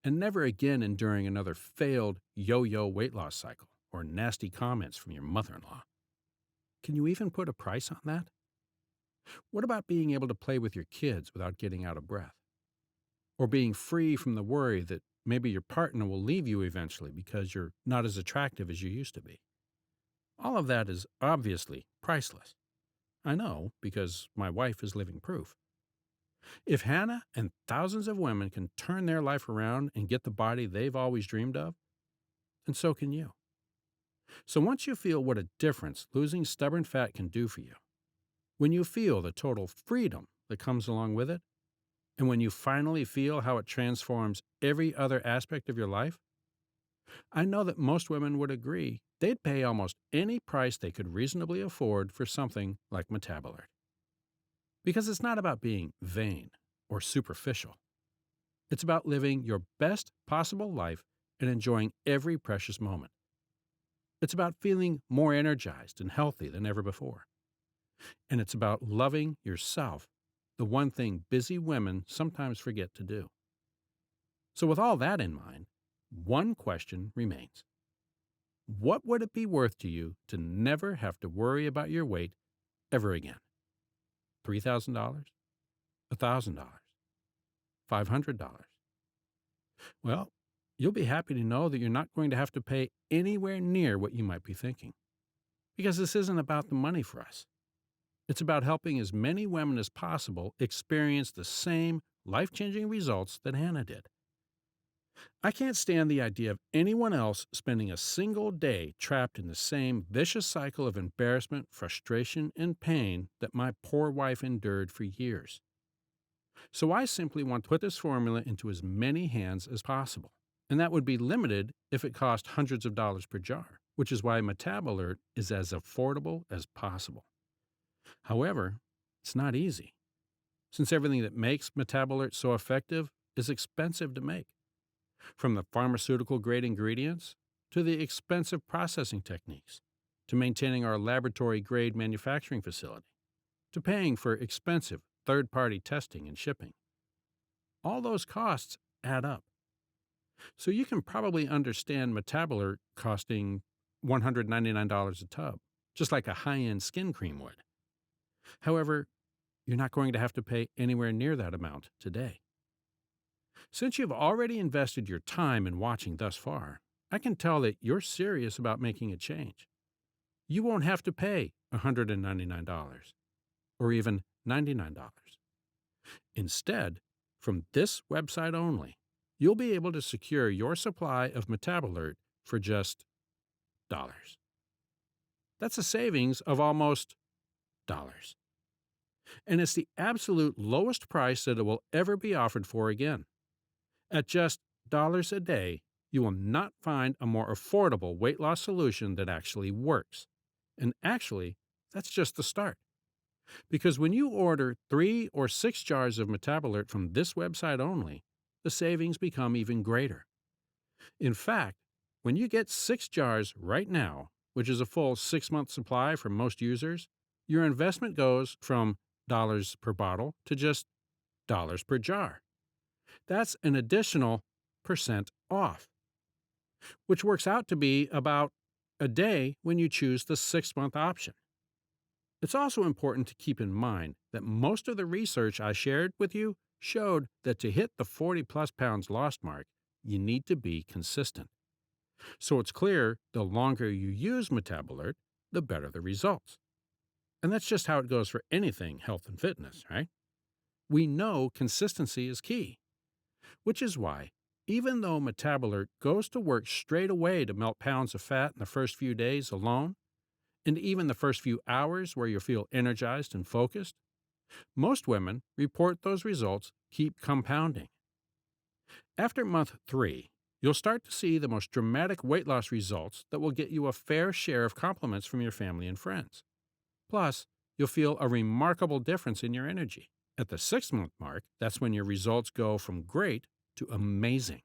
And never again enduring another failed yo-yo weight loss cycle or nasty comments from your mother-in-law. Can you even put a price on that? What about being able to play with your kids without getting out of breath? Or being free from the worry that maybe your partner will leave you eventually because you're not as attractive as you used to be? All of that is obviously priceless. I know because my wife is living proof. If Hannah and thousands of women can turn their life around and get the body they've always dreamed of, then so can you. So once you feel what a difference losing stubborn fat can do for you, when you feel the total freedom that comes along with it, and when you finally feel how it transforms every other aspect of your life, I know that most women would agree they'd pay almost any price they could reasonably afford for something like Metabolite. Because it's not about being vain or superficial. It's about living your best possible life and enjoying every precious moment. It's about feeling more energized and healthy than ever before. And it's about loving yourself, the one thing busy women sometimes forget to do. So, with all that in mind, one question remains. What would it be worth to you to never have to worry about your weight ever again? $3,000? $1,000? $500? Well, you'll be happy to know that you're not going to have to pay anywhere near what you might be thinking. Because this isn't about the money for us. It's about helping as many women as possible experience the same life-changing results that Hannah did. I can't stand the idea of anyone else spending a single day trapped in the same vicious cycle of embarrassment, frustration, and pain that my poor wife endured for years. So I simply want to put this formula into as many hands as possible. And that would be limited if it cost hundreds of dollars per jar, which is why Metabolert is as affordable as possible. However, it's not easy, since everything that makes Metabolert so effective is expensive to make. From the pharmaceutical-grade ingredients to the expensive processing techniques, to maintaining our laboratory-grade manufacturing facility, to paying for expensive third-party testing and shipping. All those costs add up. So you can probably understand Metabolert costing $199 a tub, just like a high-end skin cream would. However, you're not going to have to pay anywhere near that amount today. Since you've already invested your time in watching thus far, I can tell that you're serious about making a change. You won't have to pay $199 or even $99. Instead, from this website only, you'll be able to secure your supply of Metabolert for just dollars. That's a savings of almost dollars. And it's the absolute lowest price that it will ever be offered for again. At just dollars a day, you will not find a more affordable weight loss solution that actually works. And actually, that's just the start. Because when you order 3 or 6 jars of Metabolert from this website only, the savings become even greater. In fact, when you get 6 jars right now, which is a full 6-month supply for most users, your investment goes from dollars per bottle to just dollars per jar. That's an additional % off, which works out to be about a day when you choose the 6-month option. It's also important to keep in mind that most of the research I shared with you showed that to hit the 40-plus pounds lost mark, you need to be consistent. So it's clear the longer you use Metabolert, the better the results. And that's just how it goes for anything health and fitness, right? We know consistency is key, which is why, even though Metabolert goes to work straight away to melt pounds of fat in the first few days alone, and even the first few hours where you feel energized and focused, most women report those results keep compounding. After month 3, you'll start to see the most dramatic weight loss results that will get you a fair share of compliments from your family and friends. Plus, you'll feel a remarkable difference in your energy. At the 6-month mark, that's when your results go from great to amazing.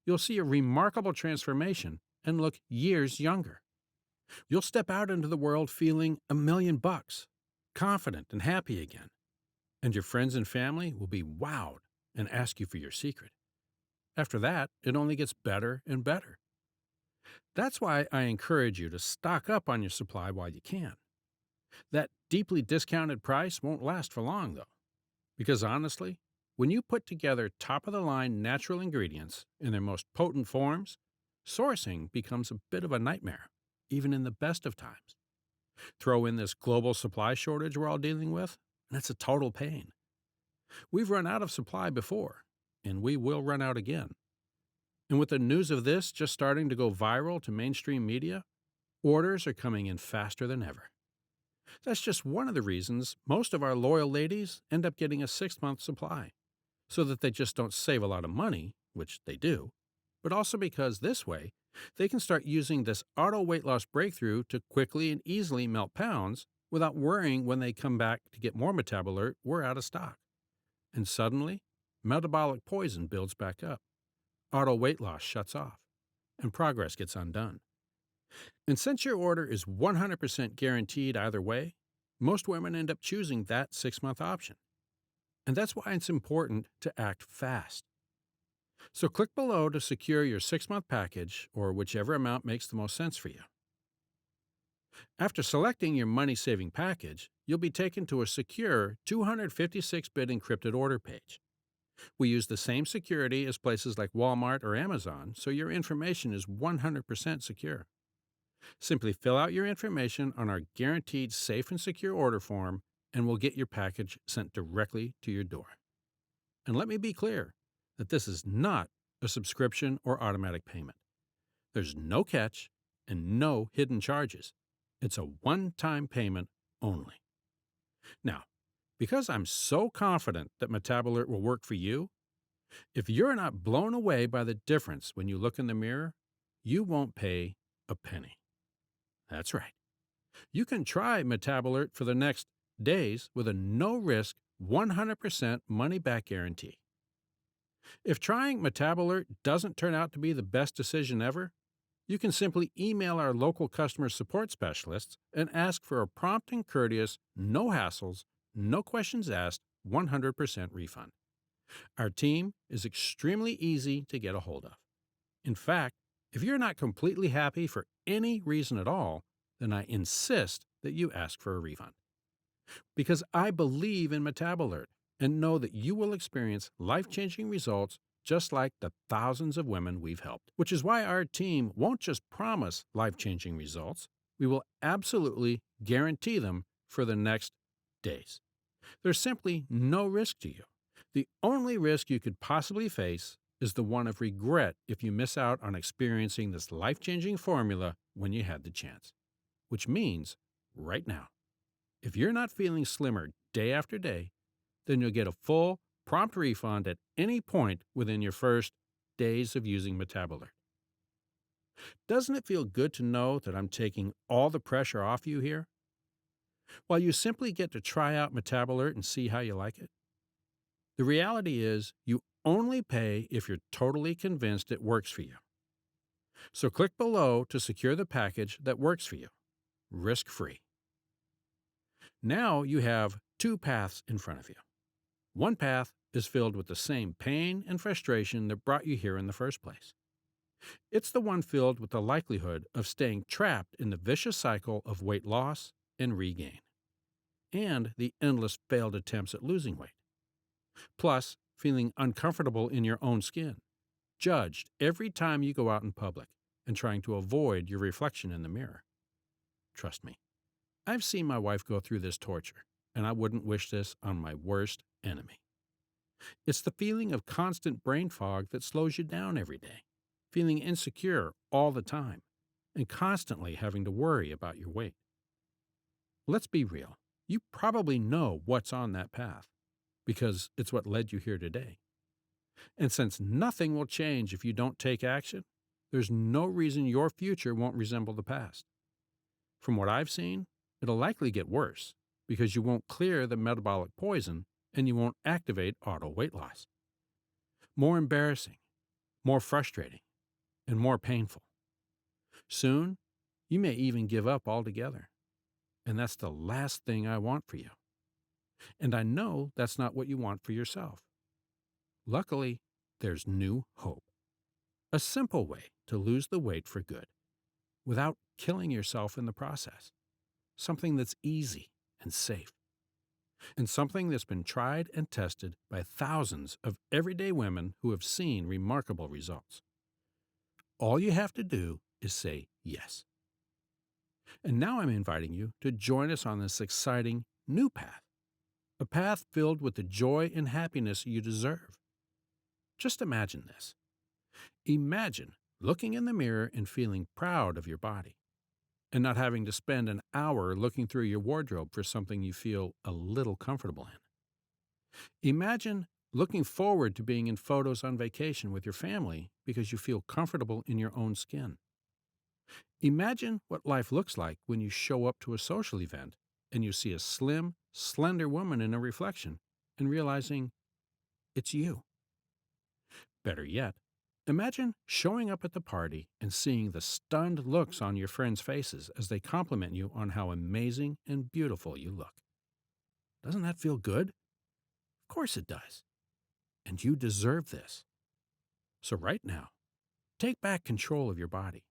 You'll see a remarkable transformation and look years younger. You'll step out into the world feeling $1,000,000, confident and happy again. And your friends and family will be wowed and ask you for your secret. After that, it only gets better and better. That's why I encourage you to stock up on your supply while you can. That deeply discounted price won't last for long, though. Because honestly, when you put together top-of-the-line natural ingredients in their most potent forms, sourcing becomes a bit of a nightmare, even in the best of times. Throw in this global supply shortage we're all dealing with, and it's a total pain. We've run out of supply before, and we will run out again. And with the news of this just starting to go viral to mainstream media, orders are coming in faster than ever. That's just one of the reasons most of our loyal ladies end up getting a 6-month supply, so that they just don't save a lot of money, which they do, but also because this way, they can start using this auto weight loss breakthrough to quickly and easily melt pounds without worrying when they come back to get more Metabolert, we're out of stock. And suddenly, metabolic poison builds back up, auto weight loss shuts off, and progress gets undone. And since your order is 100% guaranteed either way, most women end up choosing that 6-month option. And that's why it's important to act fast. So click below to secure your 6-month package or whichever amount makes the most sense for you. After selecting your money-saving package, you'll be taken to a secure 256-bit encrypted order page. We use the same security as places like Walmart or Amazon, so your information is 100% secure. Simply fill out your information on our guaranteed safe and secure order form, and we'll get your package sent directly to your door. And let me be clear that this is not a subscription or automatic payment. There's no catch and no hidden charges. It's a one-time payment only. Now, because I'm so confident that Metabolite will work for you, if you're not blown away by the difference when you look in the mirror, you won't pay a penny. That's right. You can try Metabolite for the next days with a no-risk, 100% money-back guarantee. If trying Metabolite doesn't turn out to be the best decision ever, you can simply email our local customer support specialists and ask for a prompt and courteous, no hassles, no questions asked, 100% refund. Our team is extremely easy to get a hold of. In fact, if you're not completely happy for any reason at all, then I insist that you ask for a refund. Because I believe in Metabolite and know that you will experience life-changing results just like the thousands of women we've helped. Which is why our team won't just promise life-changing results, we will absolutely guarantee them for the next days. There's simply no risk to you. The only risk you could possibly face is the one of regret if you miss out on experiencing this life-changing formula when you had the chance. Which means, right now, if you're not feeling slimmer day after day, then you'll get a full, prompt refund at any point within your first days of using Metabolite. Doesn't it feel good to know that I'm taking all the pressure off you here? While you simply get to try out Metabolite and see how you like it. The reality is, you only pay if you're totally convinced it works for you. So click below to secure the package that works for you, risk-free. Now you have two paths in front of you. One path is filled with the same pain and frustration that brought you here in the first place. It's the one filled with the likelihood of staying trapped in the vicious cycle of weight loss and regain, and the endless failed attempts at losing weight. Plus, feeling uncomfortable in your own skin, judged every time you go out in public, and trying to avoid your reflection in the mirror. Trust me, I've seen my wife go through this torture, and I wouldn't wish this on my worst enemy. It's the feeling of constant brain fog that slows you down every day, feeling insecure all the time, and constantly having to worry about your weight. Let's be real. You probably know what's on that path, because it's what led you here today. And since nothing will change if you don't take action, there's no reason your future won't resemble the past. From what I've seen, it'll likely get worse, because you won't clear the metabolic poison and you won't activate auto weight loss. More embarrassing, more frustrating, and more painful. Soon, you may even give up altogether. And that's the last thing I want for you. And I know that's not what you want for yourself. Luckily, there's new hope. A simple way to lose the weight for good, without killing yourself in the process. Something that's easy and safe. And something that's been tried and tested by thousands of everyday women who have seen remarkable results. All you have to do is say yes. And now I'm inviting you to join us on this exciting new path. A path filled with the joy and happiness you deserve. Just imagine this. Imagine looking in the mirror and feeling proud of your body, and not having to spend an hour looking through your wardrobe for something you feel a little comfortable in. Imagine looking forward to being in photos on vacation with your family because you feel comfortable in your own skin. Imagine what life looks like when you show up to a social event and you see a slim, slender woman in a reflection and realizing it's you. Better yet, imagine showing up at the party and seeing the stunned looks on your friends' faces as they compliment you on how amazing and beautiful you look. Doesn't that feel good? Of course it does. And you deserve this. So, right now, take back control of your body.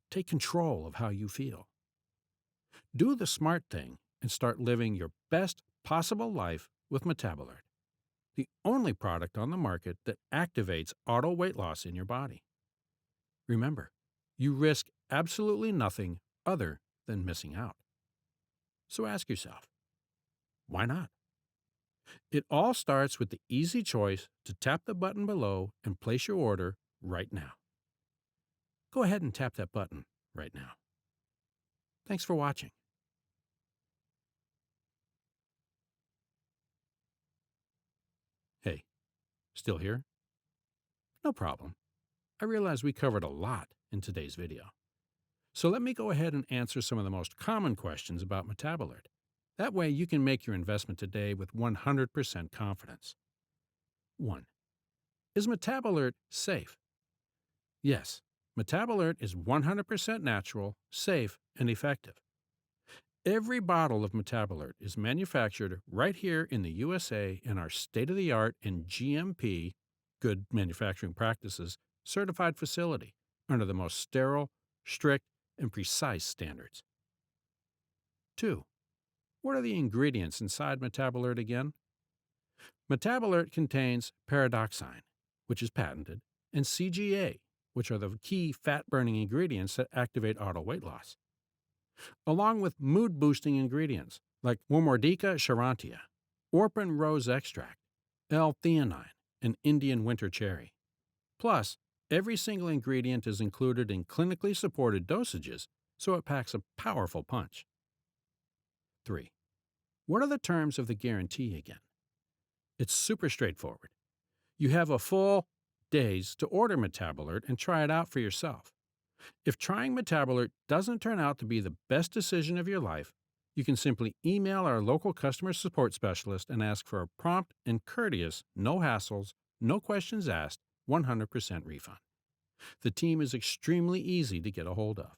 Take control of how you feel. Do the smart thing and start living your best possible life with Metabolert, the only product on the market that activates auto weight loss in your body. Remember, you risk absolutely nothing other than missing out. So ask yourself, why not? It all starts with the easy choice to tap the button below and place your order right now. Go ahead and tap that button right now. Thanks for watching. Hey, still here? No problem. I realize we covered a lot in today's video. So let me go ahead and answer some of the most common questions about Metabolert. That way you can make your investment today with 100% confidence. 1. Is Metabolert safe? Yes, Metabolert is 100% natural, safe, and effective. Every bottle of Metabolert is manufactured right here in the USA in our state-of-the-art and GMP, good manufacturing practices, certified facility under the most sterile, strict, and precise standards. 2. What are the ingredients inside Metabolert again? Metabolert contains paradoxine, which is patented, and CGA, which are the key fat-burning ingredients that activate auto weight loss, along with mood-boosting ingredients like Warmordica charantia, Orphan rose extract, L-theanine, and Indian winter cherry. Plus, every single ingredient is included in clinically supported dosages, so it packs a powerful punch. 3. What are the terms of the guarantee again? It's super straightforward. You have a full days to order Metabolert and try it out for yourself. If trying Metabolert doesn't turn out to be the best decision of your life, you can simply email our local customer support specialist and ask for a prompt and courteous, no hassles, no questions asked, 100% refund. The team is extremely easy to get a hold of.